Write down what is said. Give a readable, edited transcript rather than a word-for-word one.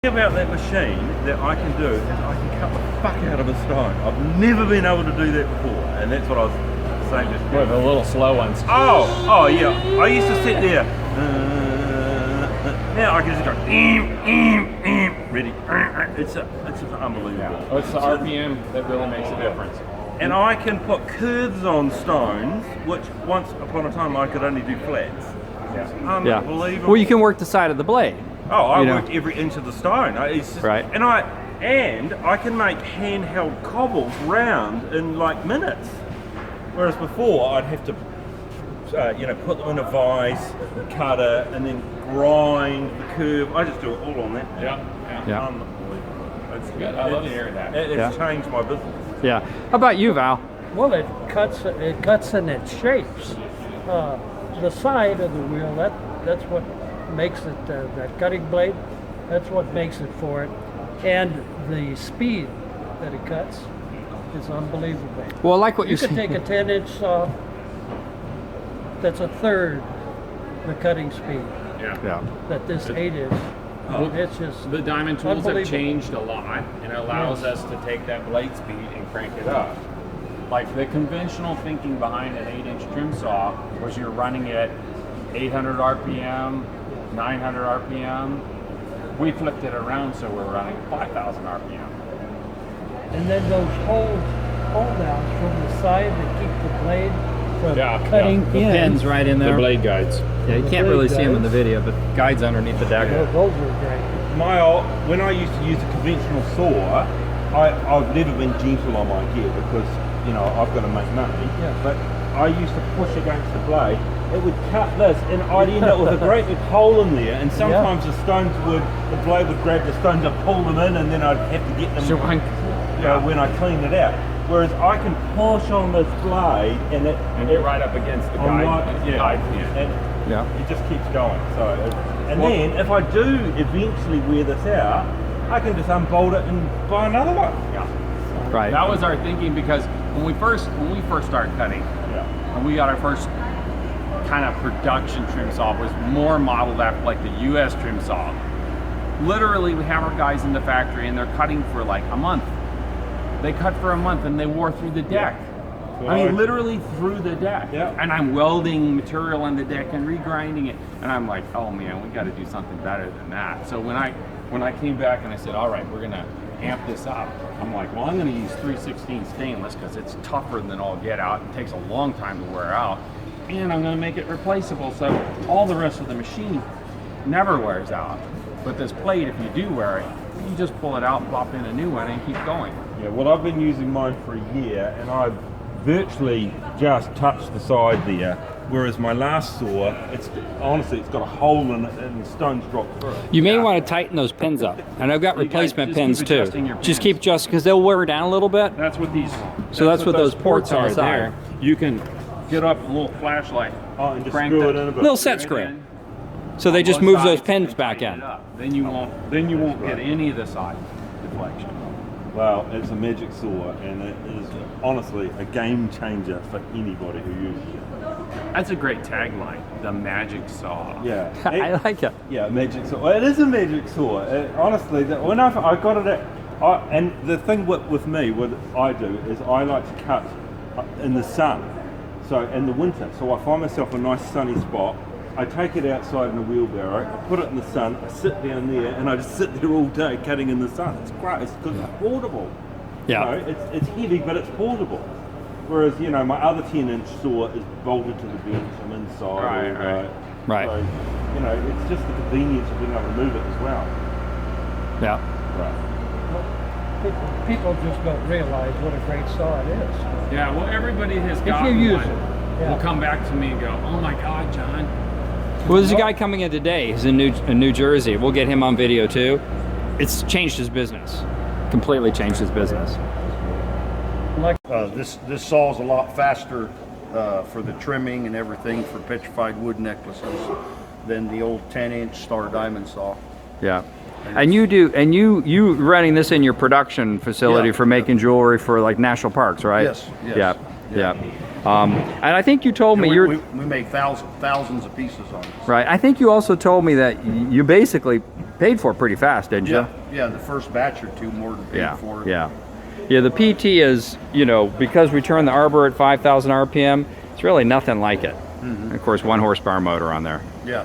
The thing about that machine that I can do is I can cut the fuck out of a stone. I've never been able to do that before, and that's what I was saying just now. With the little slow ones. Oh yeah. I used to sit there. Now I can just go. Ready. It's unbelievable. Yeah. It's the RPM that really makes a difference. And I can put curves on stones, which once upon a time I could only do flats. Yeah. Unbelievable. Well, you can work the side of the blade. Oh, I worked every inch of the stone. It's just, right. And I can make handheld cobbles round in like minutes. Whereas before I'd have to, put them in a vise, cut it, and then grind the curve. I just do it all on that. Yeah. Unbelievable. It's good. I love hearing that. It's changed my business. Yeah. How about you, Val? Well, it cuts and it shapes. The side of the wheel, that's what makes it, that cutting blade, that's what makes it for it. And the speed that it cuts is unbelievable. Well, I like what you you're can saying. take a 10-inch saw, that's a third the cutting speed Yeah. that this 8-inch. It's just The diamond tools have unbelievable. changed a lot, and it allows us to take that blade speed and crank it up. Like the conventional thinking behind an 8-inch trim saw was you're running at 800 RPM, 900 RPM. We flipped it around so we're running 5,000 RPM. And then those hold downs from the side that keep the blade from cutting The in. pins right in there. The blade guides. Yeah, you can't really see them in the video, but guides underneath the dagger. Those are great. When I used to use a conventional saw, I've never been gentle on my gear because I've got to make money. Yeah. But I used to push against the blade. It would cut this, and I'd end up with a great big hole in there. And sometimes the blade would grab the stones and pull them in, and then I'd have to get them when I cleaned it out. Whereas I can push on this blade, and you're right up against the guide. And it just keeps going. Then if I do eventually wear this out, I can just unbolt it and buy another one. Yeah. Right. That was our thinking because when we first started cutting, and we got our first kind of production trim saw, was more modeled after like the U.S. trim saw. Literally, we have our guys in the factory and they're cutting for like a month. They cut for a month and they wore through the deck. Yeah. I mean, literally through the deck. Yeah. And I'm welding material on the deck and regrinding it. And I'm like, oh man, we got to do something better than that. So when I came back and I said, all right, we're gonna amp this up. I'm like, well, I'm gonna use 316 stainless because it's tougher than all get out. It takes a long time to wear out. And I'm gonna make it replaceable so all the rest of the machine never wears out. But this plate, if you do wear it, you just pull it out, plop in a new one, and keep going. Yeah, well, I've been using mine for a year, and I've virtually just touched the side there. Whereas my last saw, it's got a hole in it, and the stones drop through. You may want to tighten those pins up, and I've got So you guys replacement just pins keep too. adjusting your Just pins. keep adjusting because they'll wear down a little bit. That's what these. So that's what those ports on the side. there. You can get up a little flashlight. And just crank screw it that in a bit. Little set screw. So they just move those pins back in. Then you won't get any of the side deflection. Well, it's a magic saw, and it is honestly a game changer for anybody who uses it. That's a great tagline. The magic saw. Yeah, I like it. Yeah, magic saw. It is a magic saw. Honestly, when I got it and the thing with me, what I do is I like to cut in the sun, so in the winter. So I find myself a nice sunny spot. I take it outside in a wheelbarrow, I put it in the sun, I sit down there, and I just sit there all day cutting in the sun. It's great, because it's portable. Yeah. It's heavy, but it's portable. Whereas, my other 10-inch saw is bolted to the bench, I'm inside. Right. So, it's just the convenience of being able to move it as well. Yeah. Right. People just don't realize what a great saw it is. Yeah, well, everybody has If got you use one. it. Yeah. Will come back to me and go, oh my God, John. Well, there's a guy coming in today. He's in New Jersey. We'll get him on video too. It's changed his business. Completely changed his business. This saw is a lot faster for the trimming and everything for petrified wood necklaces than the old 10-inch Star Diamond saw. Yeah. And you running this in your production facility for making jewelry for like national parks, right? Yes. Yeah. And I think you told me we make thousands of pieces on this. right. I think you also told me that you basically paid for it pretty fast, didn't you? Yeah, the first batch or two more than paid for it. Yeah. The PT is, because we turn the arbor at 5,000 RPM, it's really nothing like it. Of course, 1 horsepower motor on there. Yeah.